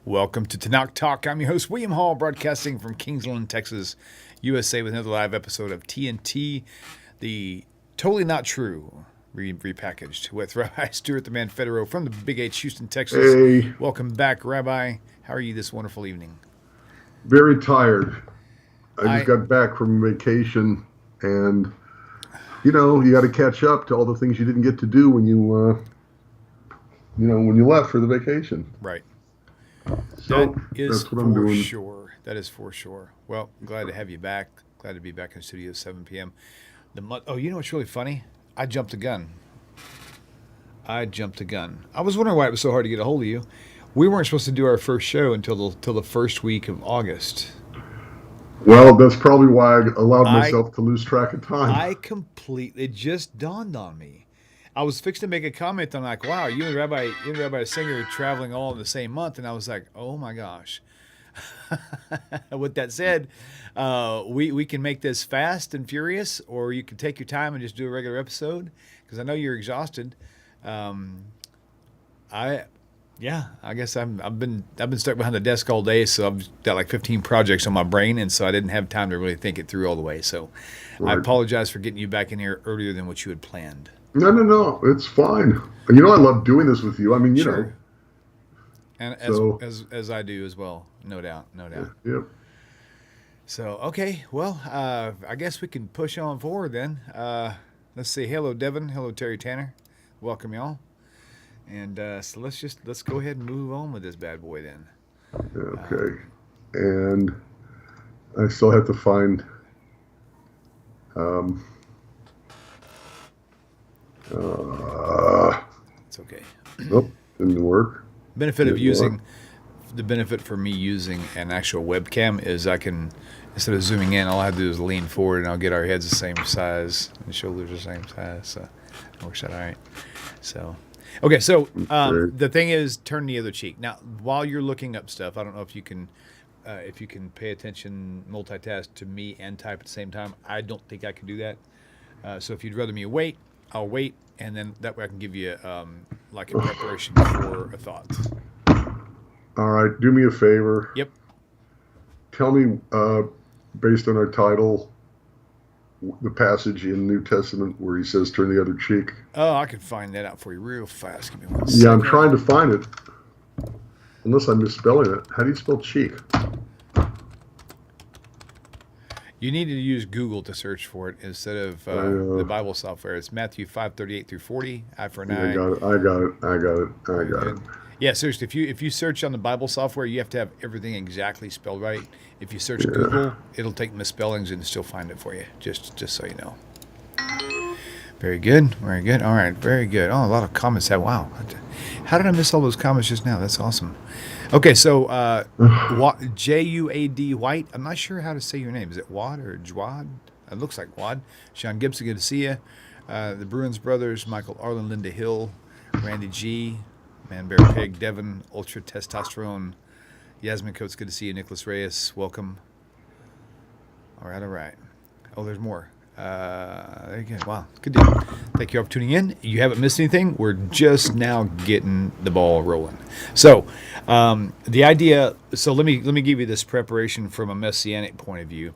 Welcome to Tanakh Talk. I'm your host, William Hall, broadcasting from Kingsland, Texas, USA, with another live episode of TNT, the Totally Not True, repackaged, with Rabbi Stuart the Man Federow from the Big H, Houston, Texas. Hey. Welcome back, Rabbi. How are you this wonderful evening? Very tired. I just got back from vacation, and you got to catch up to all the things you didn't get to do when you left for the vacation. Right. So That is that's what I'm doing. sure. That is for sure. Well, glad to have you back. Glad to be back in the studio at 7 p.m. Oh, you know what's really funny? I jumped the gun. I was wondering why it was so hard to get a hold of you. We weren't supposed to do our first show until the first week of August. Well, that's probably why I allowed myself to lose track of time. It just dawned on me. I was fixing to make a comment on like, wow, you and Rabbi Singer are traveling all in the same month, and I was like, oh my gosh. With that said, we can make this fast and furious, or you can take your time and just do a regular episode, because I know you're exhausted. I guess I've been stuck behind the desk all day, so I've got like 15 projects on my brain, and so I didn't have time to really think it through all the way. So right. I apologize for getting you back in here earlier than what you had planned. No, it's fine. I love doing this with you. Sure. And as I do as well, no doubt. Yeah. So okay, well, I guess we can push on forward then. Let's say hello, Devin. Hello, Terry Tanner. Welcome, y'all. And so let's go ahead and move on with this bad boy then. Okay. And I still have to find it's okay. Nope, didn't work. The benefit for me using an actual webcam is I can, instead of zooming in, all I have to do is lean forward and I'll get our heads the same size and shoulders the same size. So it works out all right. So okay, so the thing is, turn the other cheek. Now, while you're looking up stuff, I don't know if you can pay attention, multitask to me and type at the same time. I don't think I can do that. So if you'd rather me wait, I'll wait, and then that way I can give you like a preparation for a thought. All right, do me a favor. Yep. Tell me, based on our title, the passage in New Testament where he says, turn the other cheek. Oh, I can find that out for you real fast. Give me one second. Yeah, I'm trying to find it. Unless I'm misspelling it. How do you spell cheek? You need to use Google to search for it instead of the Bible software. It's Matthew 5:38 through 40. I for an eye. I got it. Yeah, seriously, if you search on the Bible software, you have to have everything exactly spelled right. If you search Google, it'll take misspellings and still find it for you, just so you know. Very good. All right, very good. Oh, a lot of comments. Wow. How did I miss all those comments just now? That's awesome. Okay, so Juad White. I'm not sure how to say your name. Is it Wad or Jwad? It looks like Wad. Sean Gibson, good to see you. The Bruins brothers, Michael Arlen, Linda Hill, Randy G, Man Bear Pig, Devin, Ultra Testosterone, Yasmin Coates, good to see you. Nicholas Reyes, welcome. All right. Oh, there's more. There you go. Wow, good deal. Thank you all for tuning in. You haven't missed anything. We're just now getting the ball rolling. So, the idea. So let me give you this preparation from a messianic point of view,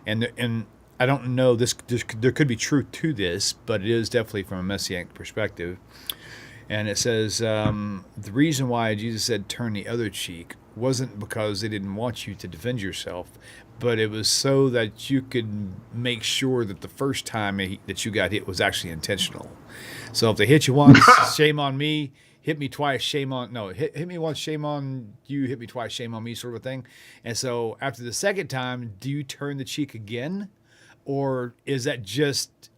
and I don't know this. There could be truth to this, but it is definitely from a messianic perspective. And it says the reason why Jesus said turn the other cheek wasn't because they didn't want you to defend yourself, but it was so that you could make sure that the first time that you got hit was actually intentional. So if they hit you once, shame on me. Hit me twice, shame on... No, hit me once, shame on you. Hit me twice, shame on me, sort of a thing. And so after the second time, do you turn the cheek again? Or is that just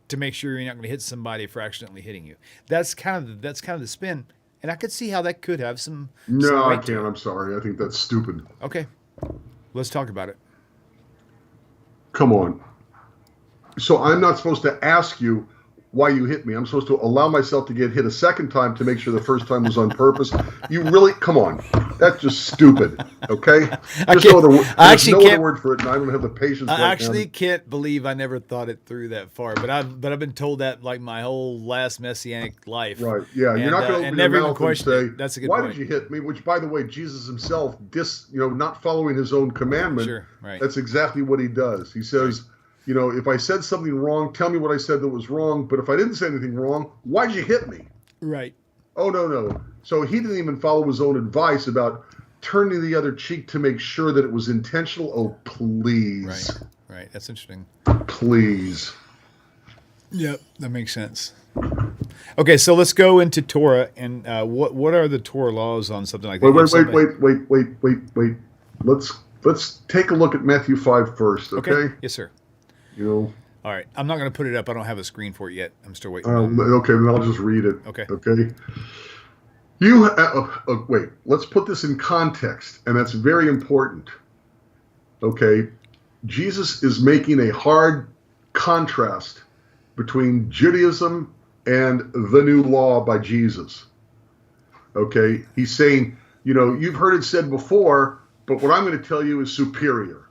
to make sure you're not going to hit somebody for accidentally hitting you? That's kind of the spin. And I could see how that could have some... No, I can't. I'm sorry. I think that's stupid. Okay. Let's talk about it. Come on. So I'm not supposed to ask you why you hit me. I'm supposed to allow myself to get hit a second time to make sure the first time was on purpose. You really, come on. That's just stupid, okay? There's no other word for it, and I don't have the patience I actually can't believe I never thought it through that far, but I've been told that like my whole last Messianic life. Right, yeah. You're not going to open your mouth and say, that's a good why point. did you hit me? Which, by the way, Jesus himself, not following his own commandment, sure, right. That's exactly what he does. He says, if I said something wrong, tell me what I said that was wrong. But if I didn't say anything wrong, why'd you hit me? Right. Oh, no. So he didn't even follow his own advice about turning the other cheek to make sure that it was intentional. Oh, please. Right. That's interesting. Please. Yep, that makes sense. Okay, so let's go into Torah. And what are the Torah laws on something like that? Wait. Let's take a look at Matthew 5 first, okay? Yes, sir. All right. I'm not going to put it up. I don't have a screen for it yet. I'm still waiting. Okay, then I'll just read it. Okay. Wait. Let's put this in context, and that's very important. Okay, Jesus is making a hard contrast between Judaism and the new law by Jesus. Okay, he's saying, you've heard it said before, but what I'm going to tell you is superior.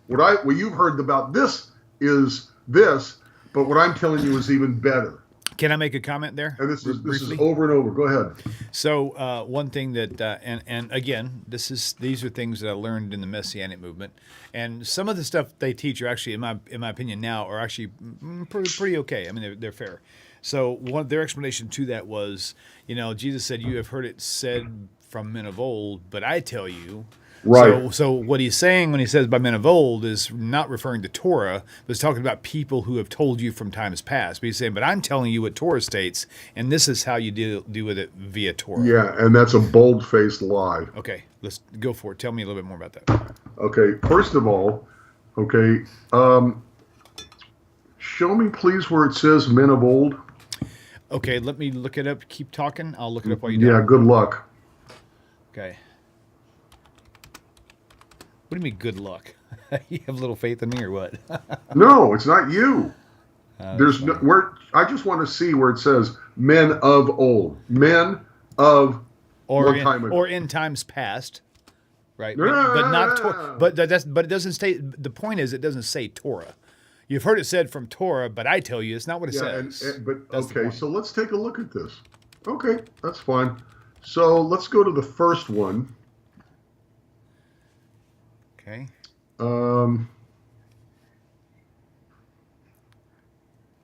What you've heard about this is this, but what I'm telling you is even better. Can I make a comment there? And this is over and over. Go ahead. So one thing that, and again, these are things that I learned in the Messianic movement, and some of the stuff they teach are actually, in my opinion, now are actually pretty okay. I mean, they're fair. So their explanation to that was, Jesus said, "You have heard it said from men of old, but I tell you." Right. So what he's saying when he says by men of old is not referring to Torah, but he's talking about people who have told you from times past. But he's saying, but I'm telling you what Torah states, and this is how you deal with it via Torah. Yeah, and that's a bold-faced lie. Okay, let's go for it. Tell me a little bit more about that. Okay, first of all, show me please where it says men of old. Okay, let me look it up. Keep talking. I'll look it up while you do. Yeah, good luck. Okay. What do you mean, good luck? You have little faith in me, or what? No, it's not you. There's I just want to see where it says men of old, men of time ago. Or in times past, right? But not Torah. But it doesn't state. The point is, it doesn't say Torah. You've heard it said from Torah, but I tell you, it's not what it says. So let's take a look at this. Okay, that's fine. So let's go to the first one. Okay.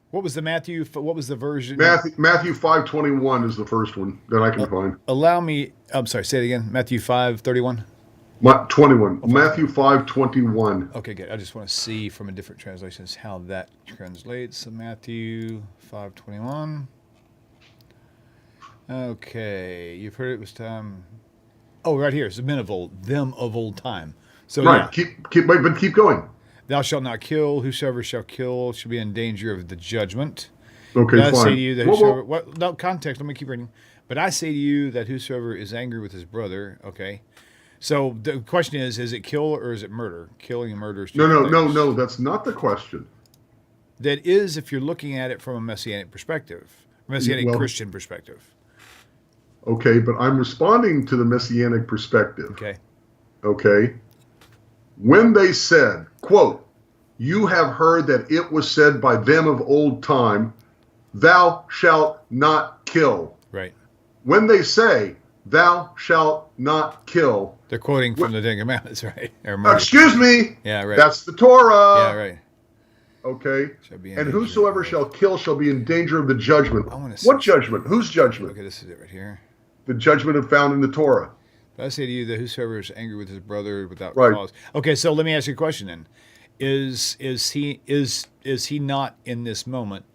What was the Matthew? What was the version? Matthew 5:21 is the first one that I can find. Allow me. I'm sorry. Say it again. Matthew 5:31. 21. Matthew 5:21. Okay, good. I just want to see from a different translations how that translates. So Matthew 5:21. Okay, you've heard it was time. Oh, right here. It's the men of old, them of old time. So right. Yeah. Keep going. Thou shalt not kill. Whosoever shall kill shall be in danger of the judgment. Okay, but fine. I say to you that whosoever. No context. Let me keep reading. But I say to you that whosoever is angry with his brother. Okay. So the question is it kill or is it murder? Killing and murder is No. That's not the question. That is, if you're looking at it from a Messianic perspective, Christian perspective. Okay, but I'm responding to the Messianic perspective. Okay. When they said, quote, "You have heard that it was said by them of old time, thou shalt not kill." Right. When they say, "Thou shalt not kill," they're quoting from the Ten Commandments, right? Excuse me. Yeah, right. That's the Torah. Yeah, right. Okay. And whosoever shall kill shall be in danger of the judgment. What judgment? Whose judgment? Okay, this is it right here. The judgment found in the Torah. But I say to you that whosoever is angry with his brother without cause. Okay, so let me ask you a question then. Is he not in this moment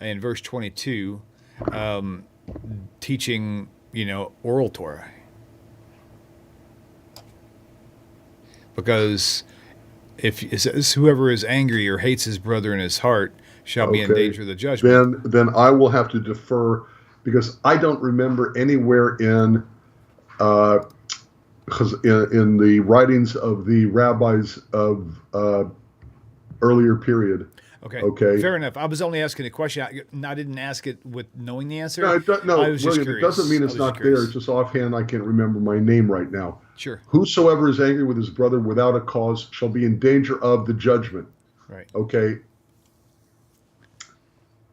in verse 22 teaching, oral Torah? Because if it says whoever is angry or hates his brother in his heart shall be in danger of the judgment. Then I will have to defer, because I don't remember anywhere in the writings of the rabbis of earlier period Okay. Okay. Fair enough. I was only asking a question. I didn't ask it with knowing the answer. No, I was just William, it curious. doesn't mean it's not there. It's just offhand. I can't remember my name right now. Sure. Whosoever is angry with his brother without a cause shall be in danger of the judgment. Right. Okay.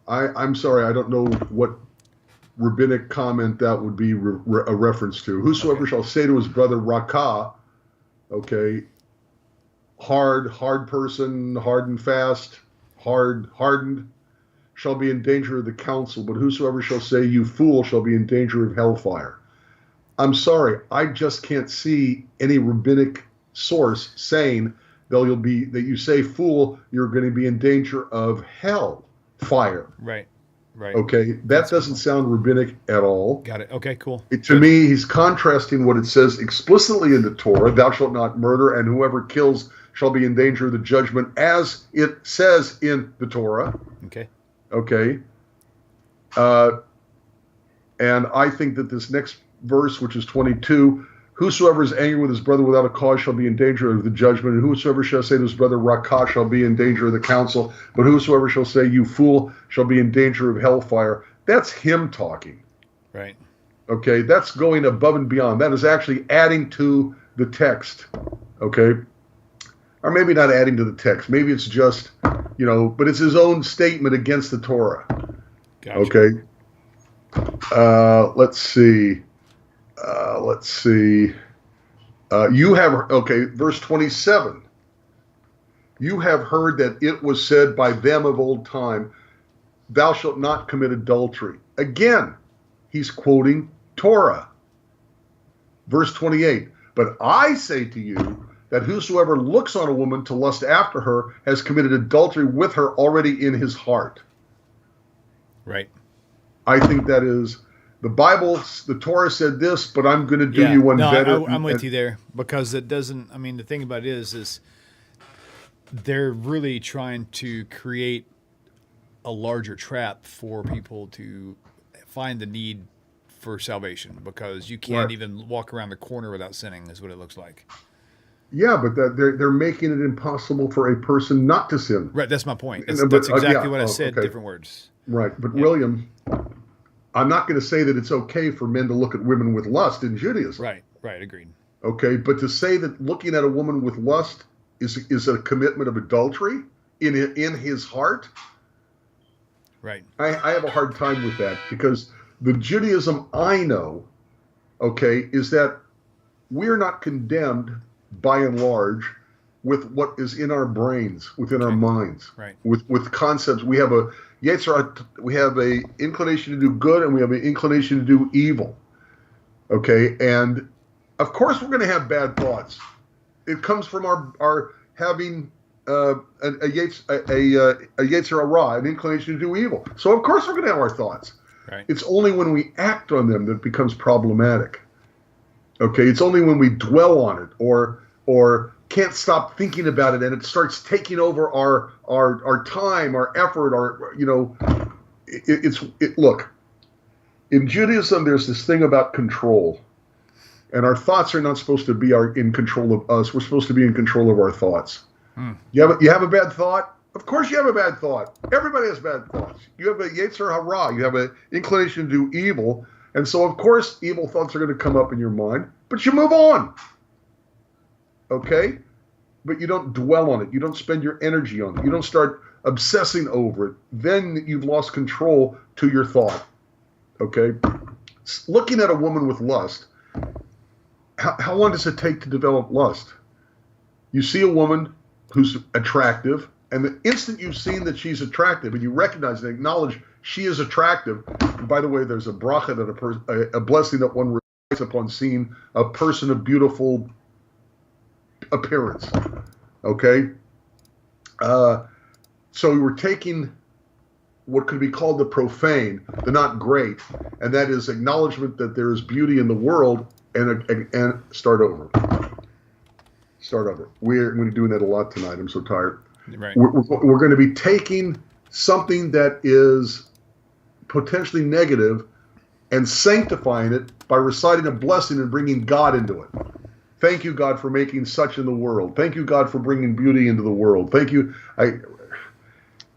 I'm sorry. I don't know what rabbinic comment that would be a reference to. Whosoever shall say to his brother Rakah, okay, hard person, hard and fast, hardened, shall be in danger of the council, but whosoever shall say, you fool, shall be in danger of hellfire. I'm sorry, I just can't see any rabbinic source saying that you say fool, you're going to be in danger of hellfire. Right. Okay, that doesn't sound rabbinic at all. Got it. Okay, cool. To me, he's contrasting what it says explicitly in the Torah, thou shalt not murder, and whoever kills shall be in danger of the judgment, as it says in the Torah. Okay. Okay. And I think that this next verse, which is 22, whosoever is angry with his brother without a cause shall be in danger of the judgment, and whosoever shall say to his brother Rakah shall be in danger of the council, but whosoever shall say, you fool, shall be in danger of hellfire. That's him talking. Right. Okay, that's going above and beyond. That is actually adding to the text. Okay? Or maybe not adding to the text. Maybe it's just, but it's his own statement against the Torah. Gotcha. Okay? Let's see. Verse 27. You have heard that it was said by them of old time, thou shalt not commit adultery. Again, he's quoting Torah. Verse 28. But I say to you that whosoever looks on a woman to lust after her has committed adultery with her already in his heart. Right. I think that is the Bible. The Torah said this, but I'm going to do you one better. I'm with you there, because it doesn't. I mean, the thing about it is they're really trying to create a larger trap for people to find the need for salvation, because you can't even walk around the corner without sinning, is what it looks like. Yeah, but they're making it impossible for a person not to sin. Right, that's my point. That's exactly what I said, different words. Right, but William, I'm not going to say that it's okay for men to look at women with lust in Judaism. Right, agreed. Okay, but to say that looking at a woman with lust is a commitment of adultery in his heart, right? I have a hard time with that, because the Judaism I know, okay, is that we're not condemned by and large with what is in our brains, within our minds, right? With concepts. We have a inclination to do good, and we have an inclination to do evil. Okay, and of course we're going to have bad thoughts. It comes from our having a yetzer hara, an inclination to do evil. So of course we're going to have our thoughts. Right. It's only when we act on them that it becomes problematic. Okay, it's only when we dwell on it or can't stop thinking about it, and it starts taking over our time, our effort, look, in Judaism there's this thing about control, and our thoughts are not supposed to be in control of us. We're supposed to be in control of our thoughts. You have a bad thought? Of course you have a bad thought. Everybody has bad thoughts. You have a yetzer hara. You have an inclination to do evil. And so, of course, evil thoughts are going to come up in your mind. But you move on. Okay? But you don't dwell on it. You don't spend your energy on it. You don't start obsessing over it. Then you've lost control to your thought. Okay? Looking at a woman with lust, how long does it take to develop lust? You see a woman who's attractive, and the instant you've seen that she's attractive and you recognize and acknowledge she is attractive, and by the way, there's a bracha, that a blessing that one recites upon seeing a person of beautiful appearance. Okay? So we were taking what could be called the profane, the not great, and that is acknowledgement that there is beauty in the world, and start over. Start over. We're going to be doing that a lot tonight. I'm so tired. Right. We're going to be taking something that is potentially negative and sanctifying it by reciting a blessing and bringing God into it. Thank you, God, for making such in the world. Thank you, God, for bringing beauty into the world. Thank you.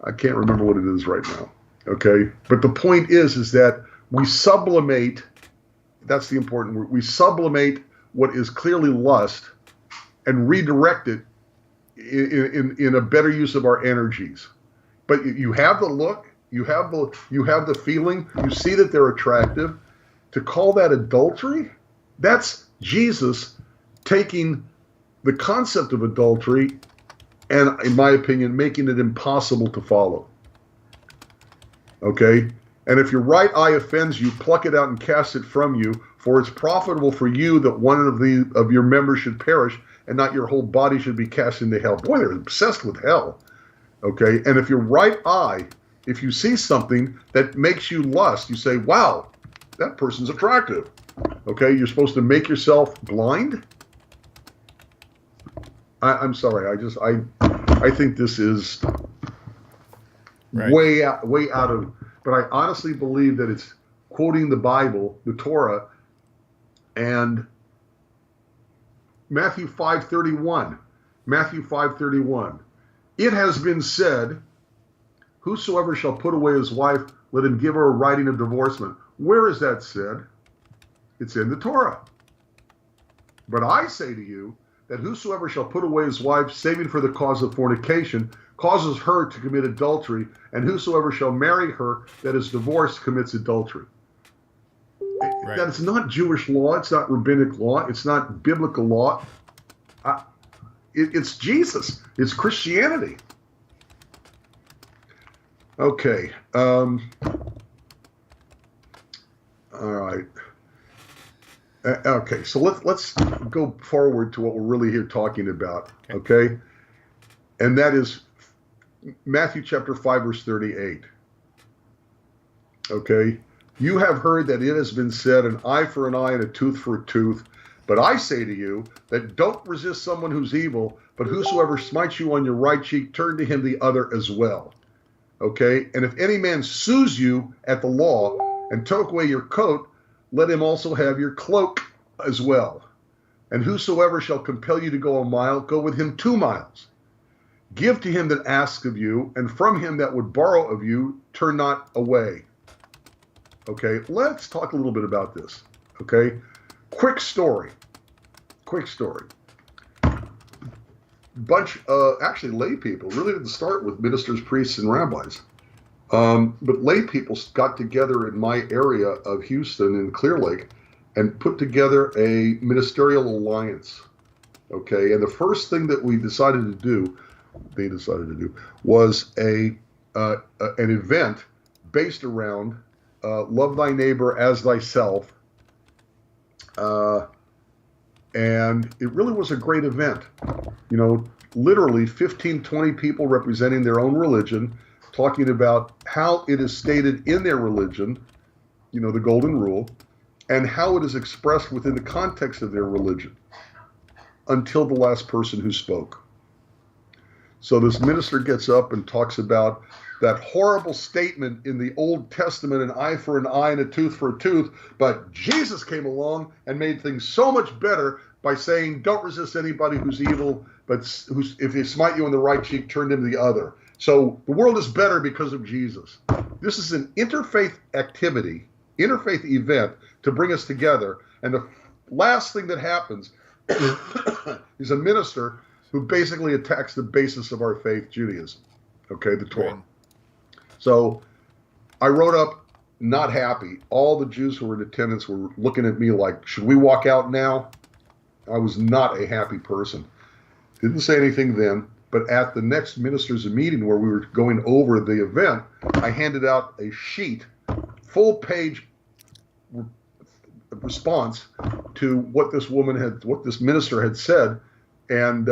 I can't remember what it is right now. Okay, but the point is that we sublimate. That's the important word. We sublimate what is clearly lust and redirect it in a better use of our energies. But you have the look, you have the feeling, you see that they're attractive. To call that adultery, that's Jesus taking the concept of adultery and, in my opinion, making it impossible to follow. Okay? And if your right eye offends you, pluck it out and cast it from you, for it's profitable for you that one of your members should perish, and not your whole body should be cast into hell. Boy, they're obsessed with hell. Okay? And if your right eye, if you see something that makes you lust, you say, wow, that person's attractive. Okay? You're supposed to make yourself blind? I'm sorry. I think this is way out of... But I honestly believe that it's quoting the Bible, the Torah, and Matthew 5:31. Matthew 5:31. It has been said, whosoever shall put away his wife, let him give her a writing of divorcement. Where is that said? It's in the Torah. But I say to you that whosoever shall put away his wife, saving for the cause of fornication, causes her to commit adultery, and whosoever shall marry her that is divorced commits adultery. Right. That is not Jewish law. It's not rabbinic law. It's not biblical law. It's Jesus. It's Christianity. Okay. All right. Okay. So let's go forward to what we're really here talking about. Okay. And that is Matthew chapter 5, verse 38. Okay. You have heard that it has been said, an eye for an eye and a tooth for a tooth. But I say to you that don't resist someone who's evil, but whosoever smites you on your right cheek, turn to him the other as well. Okay. And if any man sues you at the law and took away your coat, let him also have your cloak as well. And whosoever shall compel you to go a mile, go with him 2 miles. Give to him that asks of you, and from him that would borrow of you, turn not away. Okay, let's talk a little bit about this. Okay, quick story. Actually lay people, really didn't start with ministers, priests, and rabbis. But lay people got together in my area of Houston in Clear Lake and put together a ministerial alliance. Okay, and the first thing that they decided to do was an event based around love thy neighbor as thyself. And it really was a great event. You know, literally 15, 20 people representing their own religion, talking about how it is stated in their religion, you know, the golden rule, and how it is expressed within the context of their religion until the last person who spoke. So this minister gets up and talks about that horrible statement in the Old Testament, an eye for an eye and a tooth for a tooth, but Jesus came along and made things so much better by saying, don't resist anybody who's evil, but if they smite you on the right cheek, turn them the other. So the world is better because of Jesus. This is an interfaith activity, interfaith event to bring us together. And the last thing that happens is a minister who basically attacks the basis of our faith, Judaism. Okay, the Torah. Right. So I wrote up, not happy. All the Jews who were in attendance were looking at me like, should we walk out now? I was not a happy person. Didn't say anything then, but at the next ministers' meeting where we were going over the event, I handed out a sheet, full page response to what this minister had said, and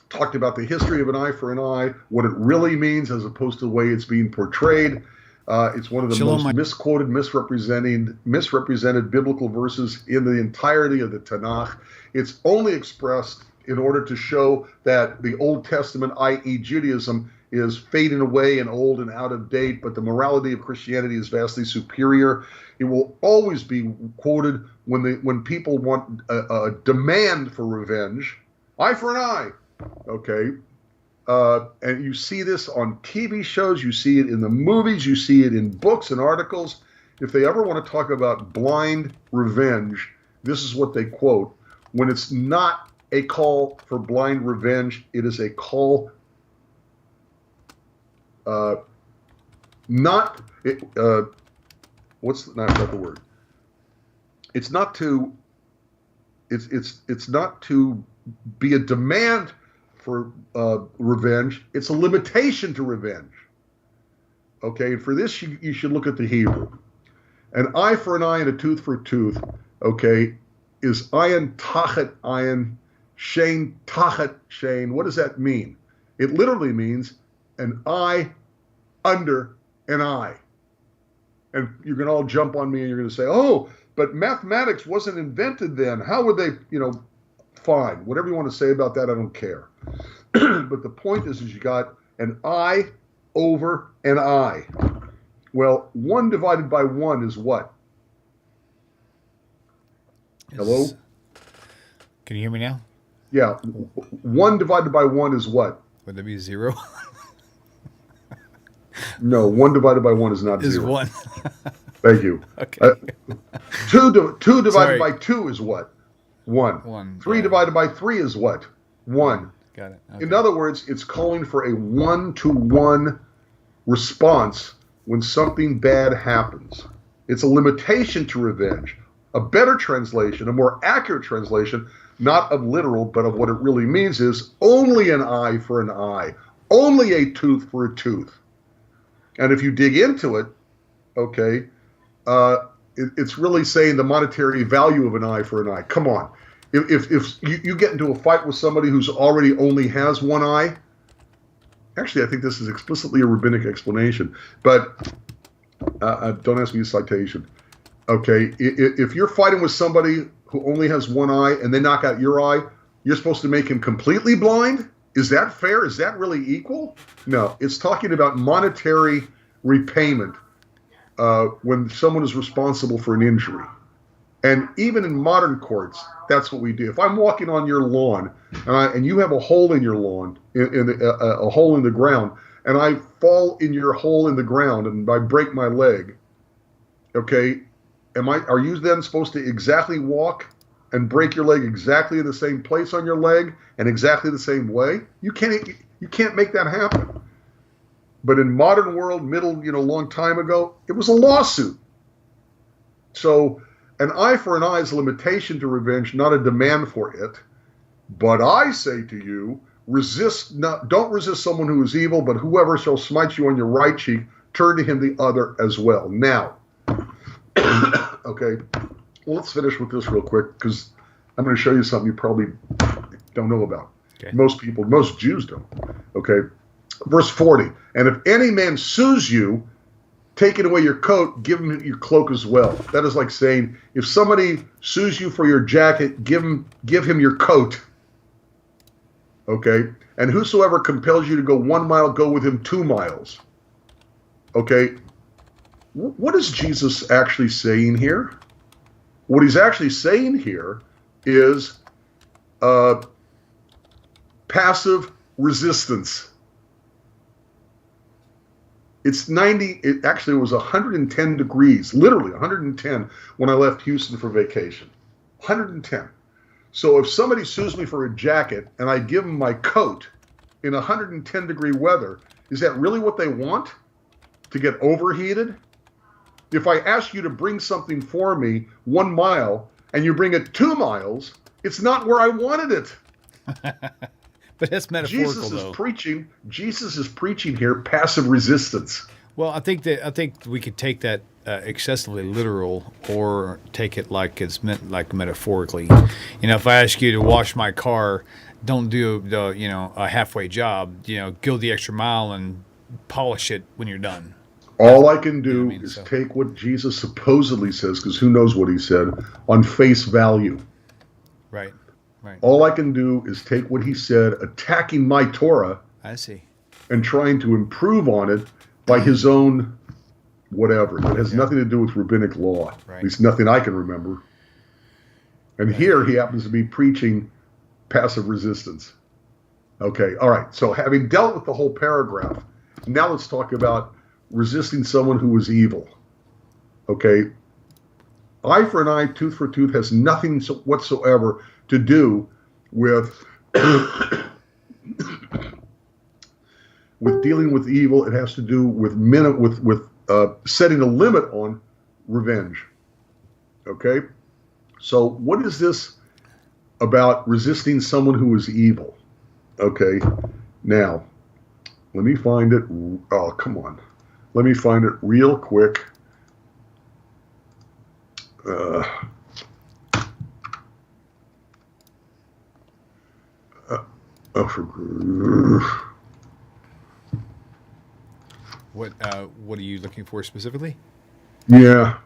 talked about the history of an eye for an eye, what it really means as opposed to the way it's being portrayed. It's one of the most misquoted, misrepresented biblical verses in the entirety of the Tanakh. It's only expressed in order to show that the Old Testament, i.e. Judaism, is fading away and old and out of date, but the morality of Christianity is vastly superior. It will always be quoted when people want a demand for revenge. Eye for an eye. Okay. and you see this on TV shows, you see it in the movies, you see it in books and articles. If they ever want to talk about blind revenge, this is what they quote. When it's not a call for blind revenge, it is a call not the word. It's not to be a demand for revenge. It's a limitation to revenge. Okay, and for this you should look at the Hebrew. An eye for an eye and a tooth for a tooth, okay, is ayin tachet ayin, shein tachet shein. What does that mean? It literally means an eye under an eye. And you can all jump on me and you're going to say, oh, but mathematics wasn't invented then. How would they, fine. Whatever you want to say about that, I don't care. But the point is you got an eye over an eye. Well, 1 divided by 1 is what? Hello? Can you hear me now? Yeah. 1 divided by 1 is what? Would that be 0? No, 1 divided by 1 is not 0. Is 1. Thank you. Okay. 2 divided by 2 is what? 1. 3 divided by 3 is what? 1. Got it. Okay. In other words, it's calling for a 1-to-1 response when something bad happens. It's a limitation to revenge. A better translation, a more accurate translation, not of literal, but of what it really means is only an eye for an eye, only a tooth for a tooth. And if you dig into it, okay, it's really saying the monetary value of an eye for an eye. Come on. If you get into a fight with somebody who's already only has one eye, actually, I think this is explicitly a rabbinic explanation, but don't ask me a citation. Okay, if you're fighting with somebody who only has one eye and they knock out your eye, you're supposed to make him completely blind? Is that fair? Is that really equal? No, it's talking about monetary repayment when someone is responsible for an injury. And even in modern courts, that's what we do. If I'm walking on your lawn and you have a hole in your lawn, a hole in the ground, and I fall in your hole in the ground and I break my leg, okay, are you then supposed to exactly walk and break your leg exactly in the same place on your leg and exactly the same way? You can't make that happen. But in modern world, long time ago, it was a lawsuit. So an eye for an eye is a limitation to revenge, not a demand for it. But I say to you, don't resist someone who is evil, but whoever shall smite you on your right cheek, turn to him the other as well. Now, okay, well, let's finish with this real quick because I'm going to show you something you probably don't know about. Okay. Most Jews don't. Okay, verse 40. And if any man sues you, taking away your coat, give him your cloak as well. That is like saying, if somebody sues you for your jacket, give him your coat. Okay? And whosoever compels you to go 1 mile, go with him 2 miles. Okay? What is Jesus actually saying here? What he's actually saying here is passive resistance. It's 90, it was 110 degrees, literally 110 when I left Houston for vacation. 110. So if somebody sues me for a jacket and I give them my coat in 110 degree weather, is that really what they want? To get overheated? If I ask you to bring something for me 1 mile and you bring it 2 miles, it's not where I wanted it. But that's metaphorical, Jesus is preaching here passive resistance. Well, I think we could take that excessively literal, or take it like it's meant, like metaphorically. If I ask you to wash my car, don't do a halfway job. Go the extra mile and polish it when you're done. All I can do is take what Jesus supposedly says, because who knows what he said, on face value. Right. Right. All I can do is take what he said, attacking my Torah. I see. And trying to improve on it by his own whatever. That has nothing to do with rabbinic law. Right. At least nothing I can remember. And here he happens to be preaching passive resistance. Okay, all right. So having dealt with the whole paragraph, now let's talk about resisting someone who is evil. Okay, eye for an eye, tooth for tooth has nothing whatsoever to do with with dealing with evil. It has to do with setting a limit on revenge. Okay, so what is this about resisting someone who is evil? Okay, now let me find it. Oh, come on, let me find it real quick. What are you looking for specifically? Yeah.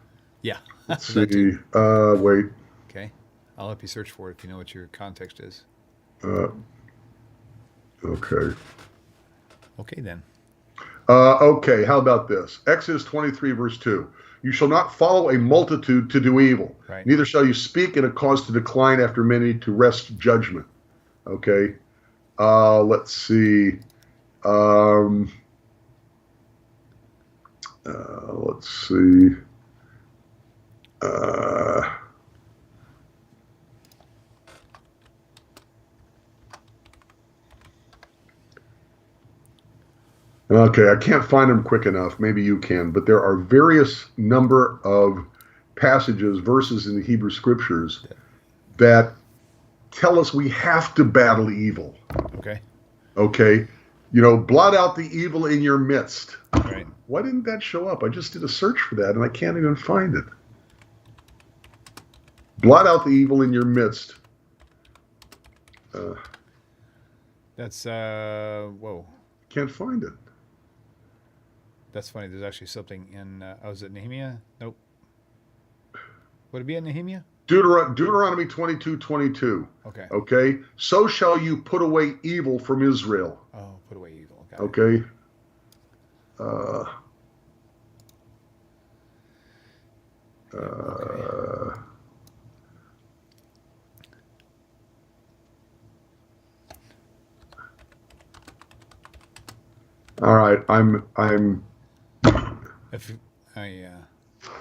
Yeah. Let's see. Wait. Okay. I'll help you search for it if you know what your context is. Okay. Okay, then. Okay, how about this? Exodus 23, verse 2. You shall not follow a multitude to do evil. Right. Neither shall you speak in a cause to decline after many to wrest judgment. Okay. Let's see. Let's see. Okay, I can't find them quick enough. Maybe you can, but there are various number of passages, verses in the Hebrew Scriptures that tell us we have to battle evil. Okay. Okay. Blot out the evil in your midst. Right. Why didn't that show up? I just did a search for that, and I can't even find it. Blot out the evil in your midst. That's, whoa. Can't find it. That's funny. There's actually something in, is it Nehemiah? Nope. Would it be in Nehemiah? Deuteronomy 22:22. Okay. Okay. So shall you put away evil from Israel. Oh, put away evil. Okay. Okay. All right. I'm. If I.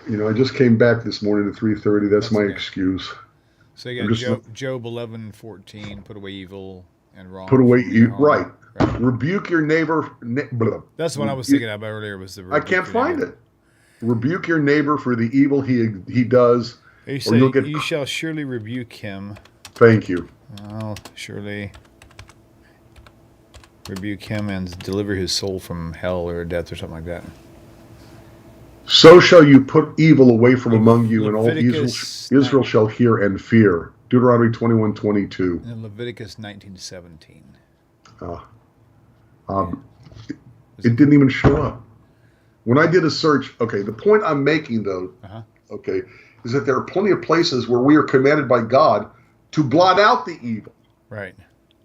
I just came back this morning at 3:30. That's my okay. excuse. So you got Job 11:14. Put away evil and wrong. Put away evil. Right. Right. Rebuke your neighbor. That's what I was thinking about earlier. Was the I can't find it. Rebuke your neighbor for the evil he does. You say, you shall surely rebuke him. Thank you. I'll surely rebuke him and deliver his soul from hell or death or something like that. So shall you put evil away from among you, and all Israel shall hear and fear. Deuteronomy 21:22. And Leviticus 19:17. It didn't even show up. When I did a search, okay, the point I'm making, though, okay, is that there are plenty of places where we are commanded by God to blot out the evil. Right.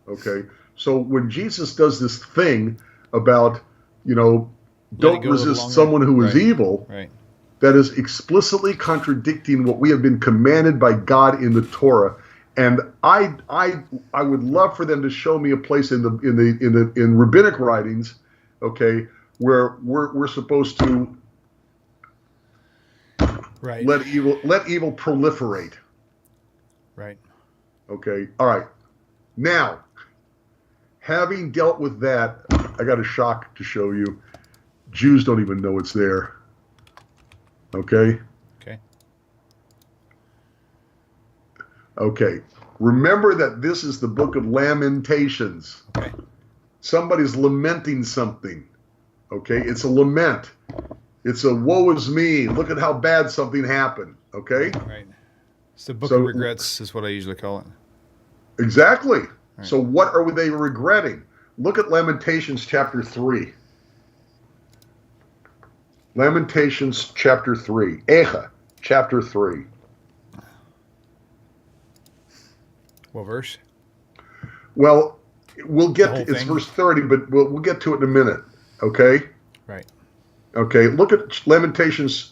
Okay. So when Jesus does this thing about, don't resist someone who is evil, right, that is explicitly contradicting what we have been commanded by God in the Torah. And I would love for them to show me a place in rabbinic writings, okay, where we're supposed to let evil proliferate. Right. Okay. All right. Now, having dealt with that, I got a shock to show you. Jews don't even know it's there. Okay? Okay. Okay. Remember that this is the book of Lamentations. Okay. Somebody's lamenting something. Okay? It's a lament. It's a woe is me. Look at how bad something happened. Okay? Right. It's the book of regrets is what I usually call it. Exactly. Right. So what are they regretting? Look at Lamentations chapter 3. Lamentations chapter 3. Echa chapter 3. What verse? Well, we'll get to it's verse 30, but we'll get to it in a minute. Okay? Right. Okay, look at Lamentations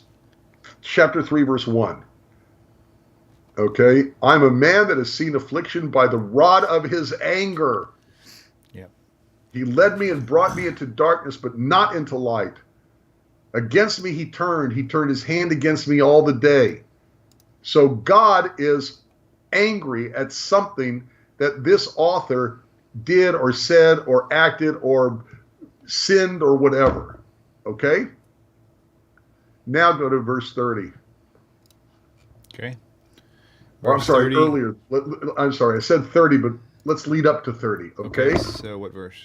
chapter 3, verse 1. Okay? I'm a man that has seen affliction by the rod of his anger. Yep. He led me and brought me into darkness, but not into light. Against me he turned his hand against me all the day. So God is angry at something that this author did or said or acted or sinned or whatever. Okay? Now go to verse 30. Okay. I'm sorry, 30. earlier. I'm sorry, I said 30, but let's lead up to 30. Okay? So what verse?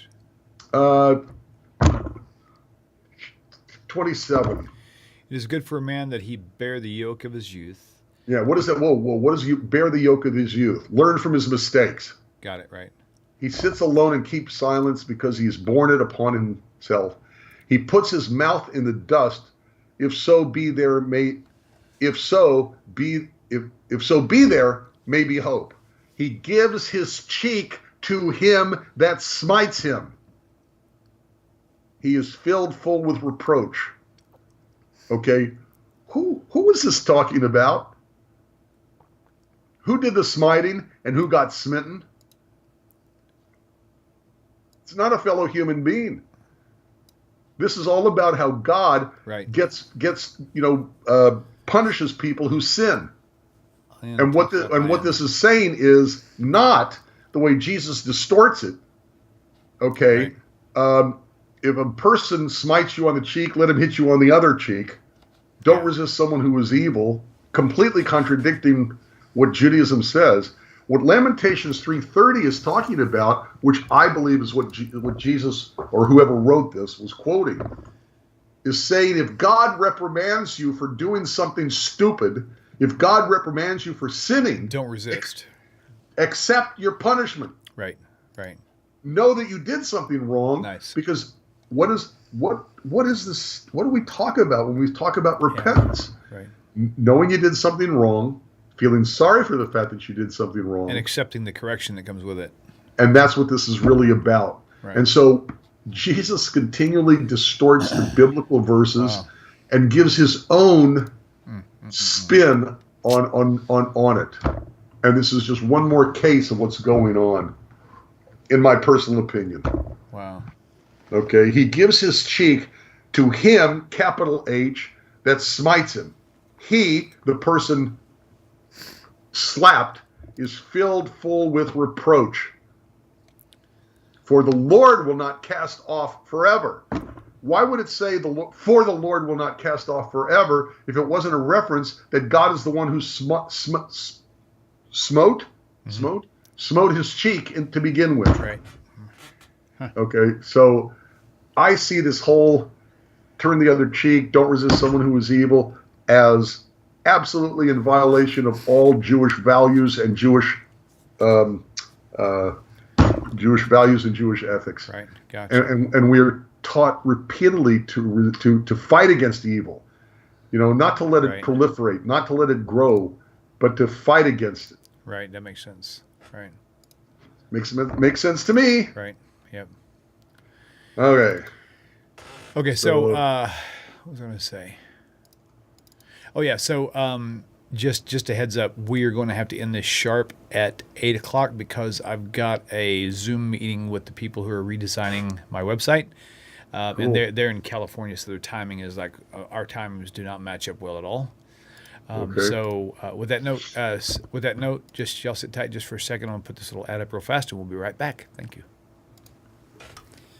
27. It is good for a man that he bear the yoke of his youth. Yeah, what is that? Whoa, what does he bear the yoke of his youth? Learn from his mistakes. Got it, right. He sits alone and keeps silence because he has borne it upon himself. He puts his mouth in the dust. If so be there may be hope. He gives his cheek to him that smites him. He is filled full with reproach. Okay, who is this talking about? Who did the smiting and who got smitten? It's not a fellow human being. This is all about how God gets punishes people who sin. And what this is saying is not the way Jesus distorts it. Okay, right. If a person smites you on the cheek, let him hit you on the other cheek. Don't resist someone who is evil, completely contradicting what Judaism says. What Lamentations 3:30 is talking about, which I believe is what Jesus or whoever wrote this was quoting, is saying if God reprimands you for doing something stupid, if God reprimands you for sinning, don't resist. Accept your punishment. Right. Know that you did something wrong. Nice. Because what is this? What do we talk about when we talk about repentance? Yeah. Right. Knowing you did something wrong, feeling sorry for the fact that you did something wrong, and accepting the correction that comes with it. And that's what this is really about. Right. And so Jesus continually distorts the biblical verses and gives his own spin on it. And this is just one more case of what's going on, in my personal opinion. Wow. Okay, he gives his cheek to him, capital H, that smites him. He, the person slapped, is filled full with reproach. For the Lord will not cast off forever. Why would it say for the Lord will not cast off forever if it wasn't a reference that God is the one who smote his cheek to begin with? Right. Okay, so I see this whole turn the other cheek, don't resist someone who is evil, as absolutely in violation of all Jewish values and Jewish values and Jewish ethics. Right, gotcha. And we're taught repeatedly to fight against evil, not to let it proliferate, not to let it grow, but to fight against it. Right, that makes sense. Right. Makes sense to me. Right. Yep. Okay, so what was I going to say? Oh, yeah, so just a heads up, we are going to have to end this sharp at 8 o'clock because I've got a Zoom meeting with the people who are redesigning my website. Cool. And they're in California, so their timing is like our times do not match up well at all. Okay. So with that note, just y'all sit tight just for a second. I'm going to put this little ad up real fast, and we'll be right back. Thank you.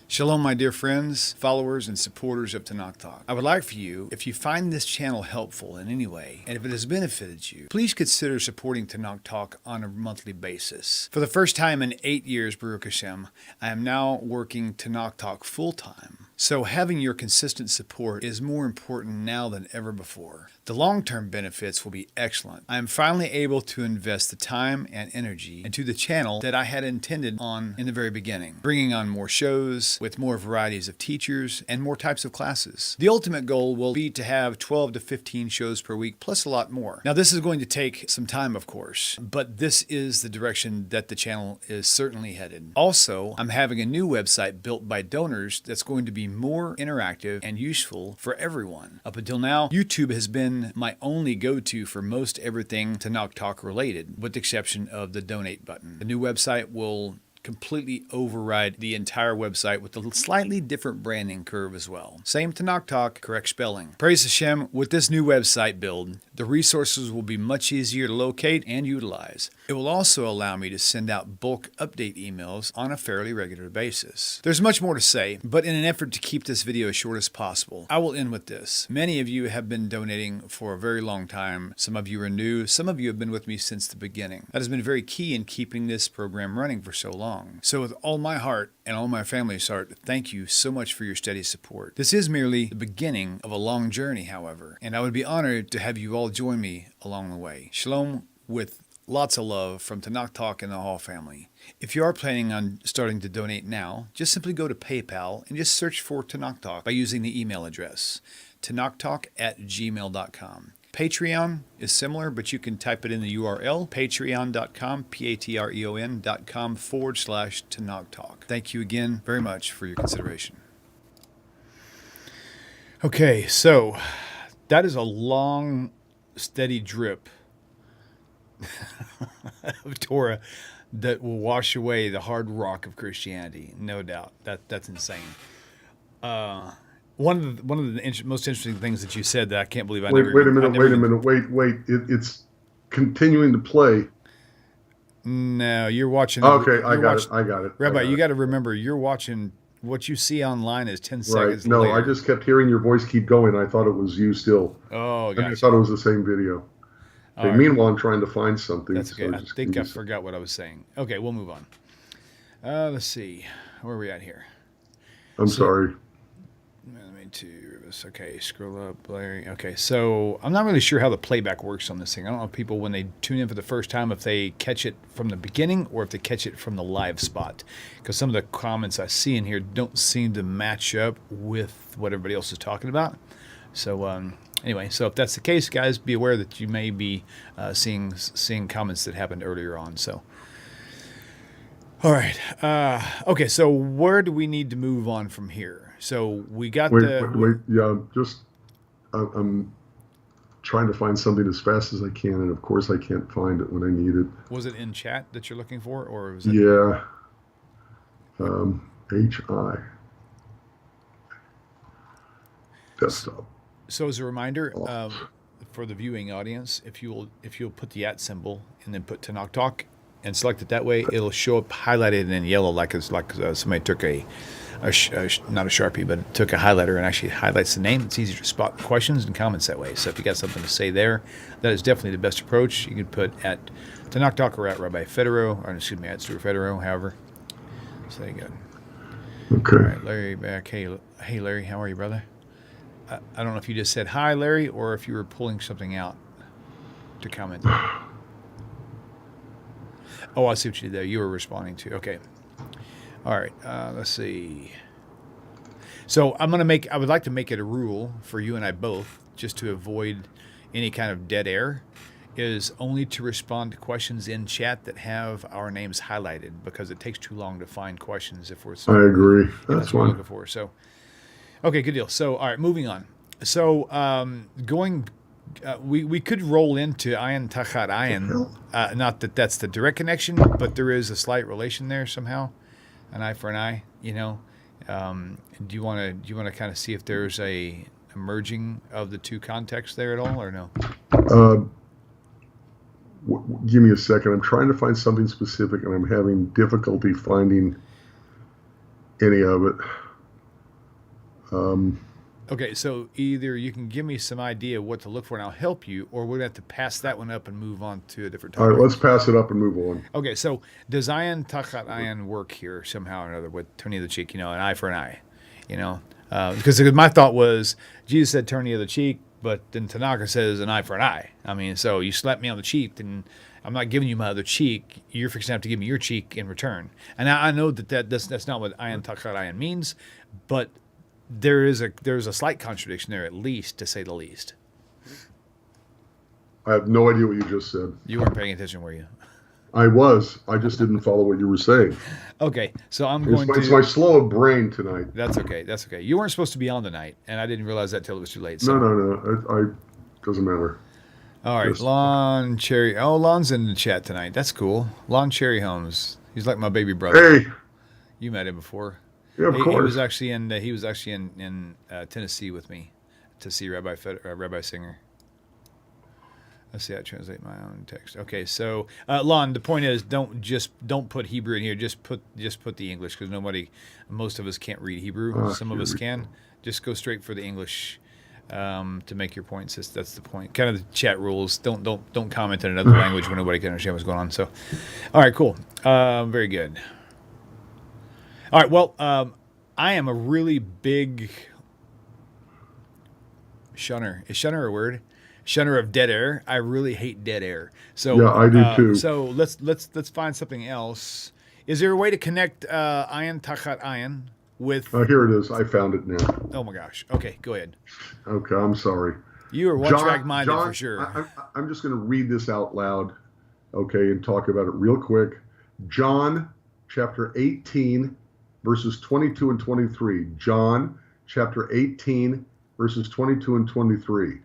Shalom, my dear friends, followers, and supporters of Tanakh Talk. I would like for you, if you find this channel helpful in any way, and if it has benefited you, please consider supporting Tanakh Talk on a monthly basis. For the first time in 8 years, Baruch Hashem, I am now working Tanakh Talk full-time. So having your consistent support is more important now than ever before. The long-term benefits will be excellent. I am finally able to invest the time and energy into the channel that I had intended on in the very beginning, bringing on more shows with more varieties of teachers and more types of classes. The ultimate goal will be to have 12 to 15 shows per week, plus a lot more. Now, this is going to take some time, of course, but this is the direction that the channel is certainly headed. Also, I'm having a new website built by donors that's going to be more interactive and useful for everyone. Up until now, YouTube has been my only go-to for most everything Tanakh Talk related, with the exception of the donate button. The new website will completely override the entire website with a slightly different branding curve as well. Same Tanakh Talk, correct spelling. Praise Hashem, with this new website build, the resources will be much easier to locate and utilize. It will also allow me to send out bulk update emails on a fairly regular basis. There's much more to say, but in an effort to keep this video as short as possible, I will end with this. Many of you have been donating for a very long time. Some of you are new. Some of you have been with me since the beginning. That has been very key in keeping this program running for so long. So with all my heart and all my family's heart, thank you so much for your steady support. This is merely the beginning of a long journey, however, and I would be honored to have you all join me along the way. Shalom with lots of love from Tanakh Talk and the Hall family. If you are planning on starting to donate now, just simply go to PayPal and just search for Tanakh Talk by using the email address, tanakhtalk@gmail.com. Patreon is similar, but you can type it in the URL, patreon.com, patreon.com/Tanakh Talk. Thank you again very much for your consideration. Okay, so that is a long, steady drip of Torah that will wash away the hard rock of Christianity, no doubt. That's insane. One of the most interesting things that you said that I can't believe Wait a minute. It's continuing to play. No, you're watching. Okay, I got it. Rabbi, you got to remember, you're watching. What you see online is 10 seconds No, later. I just kept hearing your voice keep going. I thought it was you still. Oh, gotcha. I thought it was the same video. Okay, right. Meanwhile, I'm trying to find something. That's okay. So I think I forgot what I was saying. Okay, we'll move on. Let's see. Where are we at here? I'm sorry. Okay, scroll up, Larry. Okay, so I'm not really sure how the playback works on this thing. I don't know if people, when they tune in for the first time, if they catch it from the beginning or if they catch it from the live spot. Because some of the comments I see in here don't seem to match up with what everybody else is talking about. So anyway, so if that's the case, guys, be aware that you may be seeing comments that happened earlier on. So, all right. Okay, so where do we need to move on from here? So we got I'm trying to find something as fast as I can, and of course I can't find it when I need it. Was it in chat that you're looking for, or was it? Yeah. HI. Desktop. So as a reminder, for the viewing audience, if you'll put the @ symbol and then put Tanakh Talk and select it that way, it'll show up highlighted in yellow, like somebody took not a Sharpie, but it took a highlighter and actually highlights the name. It's easier to spot questions and comments that way. So if you got something to say there, that is definitely the best approach. You can put at Tanakh Talk or at Rabbi Federow, or excuse me, at Stuart Federow, however. So there you go. Okay. All right, Larry back. Hey, Larry, how are you, brother? I don't know if you just said hi, Larry, or if you were pulling something out to comment. Oh, I see what you did there. You were responding to. Okay. All right. Let's see. So I would like to make it a rule for you and I both, just to avoid any kind of dead air, is only to respond to questions in chat that have our names highlighted, because it takes too long to find questions if we're. I agree. That's what we're looking for. So, okay, good deal. So, all right, moving on. So, we could roll into ayin tachat ayin. Not that that's the direct connection, but there is a slight relation there somehow. An eye for an eye, do you want to kind of see if there's a merging of the two contexts there at all, or no? Give me a second. I'm trying to find something specific, and I'm having difficulty finding any of it. Okay, so either you can give me some idea of what to look for and I'll help you, or we're going to have to pass that one up and move on to a different topic. All right, let's pass it up and move on. Okay, so does ayin tachat ayin work here somehow or another with turning of the cheek, an eye for an eye? Because my thought was, Jesus said turning of the cheek, but then Tanakh says an eye for an eye. I mean, so you slap me on the cheek, and I'm not giving you my other cheek. You're fixing to have to give me your cheek in return. And I know that's not what ayin tachat ayin means, but there's a slight contradiction there, at least, to say the least. I have no idea what you just said. You weren't paying attention, were you? I was. I just didn't follow what you were saying. Okay, so It's my slow brain tonight. That's okay. You weren't supposed to be on tonight, and I didn't realize that till it was too late. So. No. Doesn't matter. All right, Lon Cherry. Oh, Lon's in the chat tonight. That's cool. Lon Cherry Holmes. He's like my baby brother. Hey. You met him before. Yeah, of course. He was actually in Tennessee with me to see Rabbi Singer. Let's see how I translate my own text. Okay, so Lon, the point is, don't put Hebrew in here. Just put the English, because most of us can't read Hebrew. Some of us can. Just go straight for the English to make your points. That's the point. Kind of the chat rules. Don't comment in another language when nobody can understand what's going on. So, all right, cool. Very good. All right, well, I am a really big shunner. Is shunner a word? Shunner of dead air. I really hate dead air. So yeah, I do too. So let's find something else. Is there a way to connect ayin tachat ayin with? Here it is. I found it now. Oh my gosh. Okay, go ahead. Okay, I'm sorry. You are one-track minded for sure. I'm just going to read this out loud, okay, and talk about it real quick. John chapter 18, verses 22 and 23. John chapter 18, verses 22 and 23.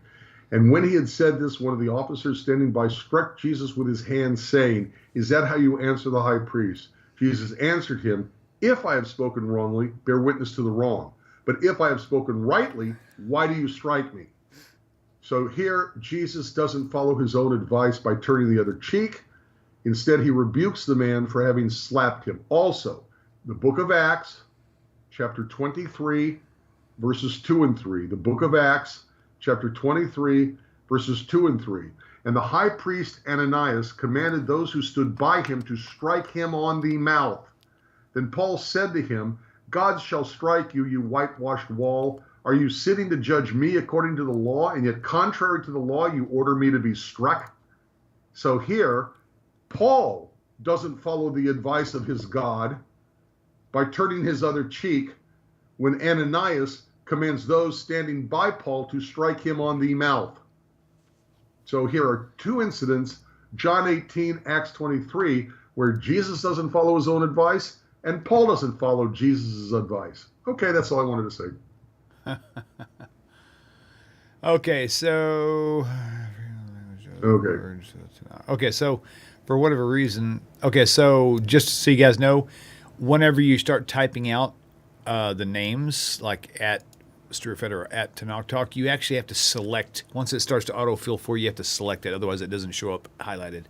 And when he had said this, one of the officers standing by struck Jesus with his hand, saying, "Is that how you answer the high priest?" Jesus answered him, "If I have spoken wrongly, bear witness to the wrong. But if I have spoken rightly, why do you strike me?" So here, Jesus doesn't follow his own advice by turning the other cheek. Instead, he rebukes the man for having slapped him. Also, the book of Acts, chapter 23, verses 2 and 3. The book of Acts, chapter 23, verses 2 and 3. And the high priest Ananias commanded those who stood by him to strike him on the mouth. Then Paul said to him, "God shall strike you, you whitewashed wall. Are you sitting to judge me according to the law, and yet contrary to the law you order me to be struck?" So here, Paul doesn't follow the advice of his God by turning his other cheek when Ananias commands those standing by Paul to strike him on the mouth. So here are two incidents, John 18, Acts 23, where Jesus doesn't follow his own advice and Paul doesn't follow Jesus' advice. Okay, that's all I wanted to say. Okay, so... Okay, so for whatever reason... Okay, so just so you guys know, whenever you start typing out the names, like at Stuart Federow, at Tanakh Talk, you actually have to select. Once it starts to autofill for you, you have to select it. Otherwise, it doesn't show up highlighted.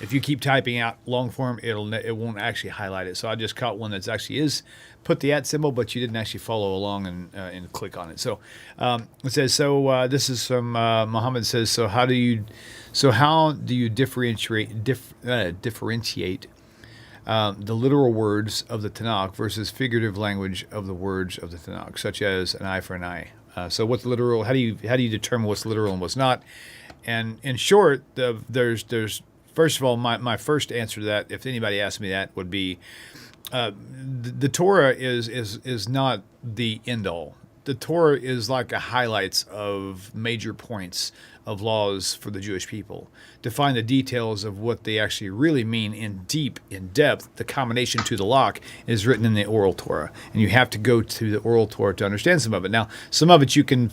If you keep typing out long form, it won't actually highlight it. So I just caught one that's actually is put the at symbol, but you didn't actually follow along and click on it. So it says, so this is from Muhammad says, so how do you differentiate the literal words of the Tanakh versus figurative language of the words of the Tanakh, such as an eye for an eye? So what's literal? How do you determine what's literal and what's not? And in short, there's first of all, my first answer to that, if anybody asked me that, would be the Torah is not the end all. The Torah is like a highlights of major points of laws for the Jewish people. To find the details of what they actually really mean in depth, the combination to the lock is written in the oral Torah. And you have to go to the oral Torah to understand some of it. Now, some of it you can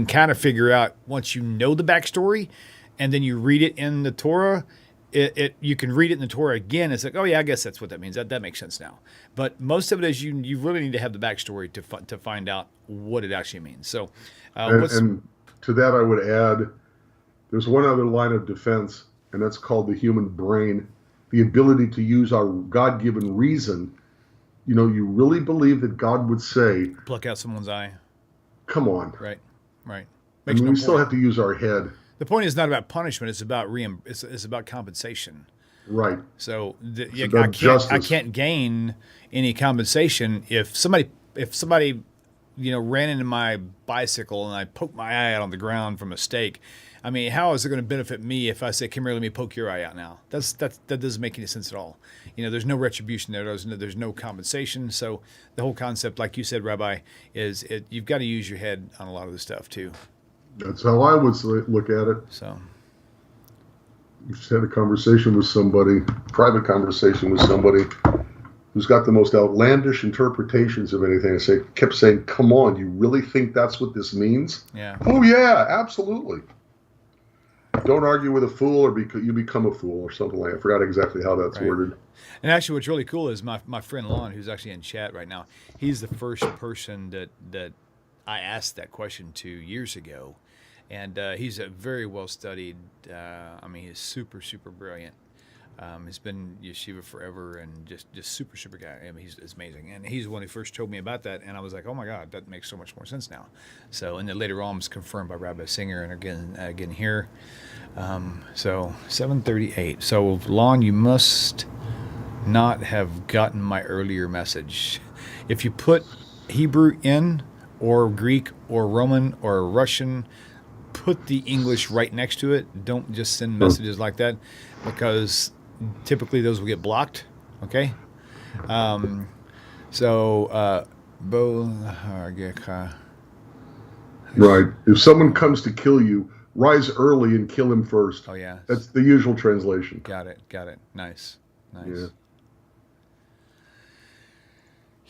kind of figure out once you know the backstory, and then you read it in the Torah. You can read it in the Torah again. It's like, oh yeah, I guess that's what that means. That makes sense now. But most of it is you really need to have the backstory to find out what it actually means. So, and to that I would add, there's one other line of defense, and that's called the human brain, the ability to use our God-given reason. You know, you really believe that God would say, pluck out someone's eye. Come on. Right. And we still have to use our head. The point is not about punishment; it's about it's about compensation. Right. So I can't gain any compensation if somebody ran into my bicycle and I poked my eye out on the ground from a mistake. I mean, how is it going to benefit me if I say, "Come here, let me poke your eye out now"? That doesn't make any sense at all. There's no retribution there. There's no compensation. So the whole concept, like you said, Rabbi, is you've got to use your head on a lot of this stuff too. That's how I would look at it. So, you just had a conversation with somebody, private conversation with somebody who's got the most outlandish interpretations of anything. I kept saying, "Come on, you really think that's what this means?" Yeah. Oh yeah, absolutely. don't argue with a fool, or you become a fool, or something like that. I forgot exactly how that's worded. And actually, what's really cool is my friend Lon, who's actually in chat right now. He's the first person that I asked that question to years ago, and he's a very well studied. He's super brilliant. He's been yeshiva forever and just super guy. He's amazing. And he's the one who first told me about that, and I was like, oh my God, that makes so much more sense now. So, and then later on, it was confirmed by Rabbi Singer, and again here. So 7:38. So Lon, you must not have gotten my earlier message. If you put Hebrew in, or Greek, or Roman, or Russian, put the English right next to it. Don't just send messages like that, because typically those will get blocked. Okay. Right. If someone comes to kill you, rise early and kill him first. Oh yeah. That's the usual translation. Got it. Nice. Yeah.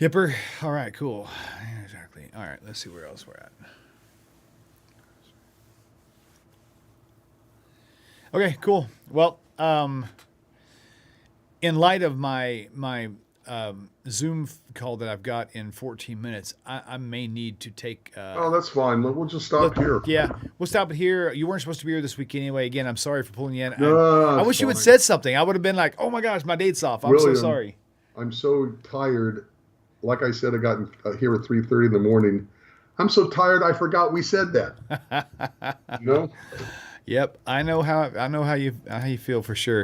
Yipper. All right. Cool. Exactly. All right. Let's see where else we're at. Okay. Cool. Well, in light of my Zoom call that I've got in 14 minutes, I may need to take... that's fine. We'll just stop here. Yeah, we'll stop it here. You weren't supposed to be here this week anyway. Again, I'm sorry for pulling you in. No, I wish you had said something. I would have been like, oh my gosh, my date's off. I'm so sorry. I'm so tired. Like I said, I got here at 3:30 in the morning. I'm so tired, I forgot we said that. You know? Yep, I know how you feel for sure.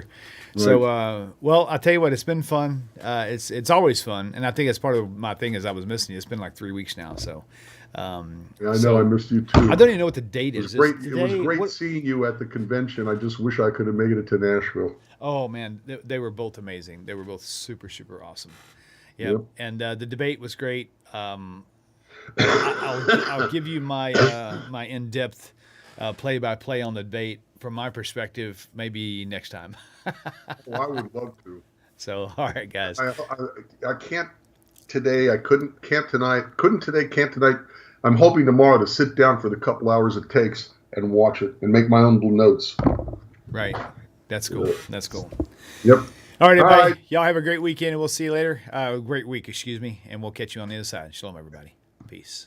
Right. So, well, I'll tell you what, it's been fun. It's always fun, and I think it's part of my thing is I was missing you. It's been like 3 weeks now, so. Yeah, I know, I missed you too. I don't even know what the date is. It was great seeing you at the convention. I just wish I could have made it to Nashville. Oh man, they were both amazing. They were both super awesome. Yep. And the debate was great. I'll give you my my in-depth play-by-play on the debate from my perspective, maybe next time. Well, I would love to. So, all right, guys. I can't today. I can't tonight. Couldn't today. Can't tonight. I'm hoping tomorrow to sit down for the couple hours it takes and watch it and make my own little notes. Right. That's cool. That's cool. Yep. All right, everybody. Y'all have a great weekend, and we'll see you later. Great week, excuse me, and we'll catch you on the other side. Shalom, everybody. Peace.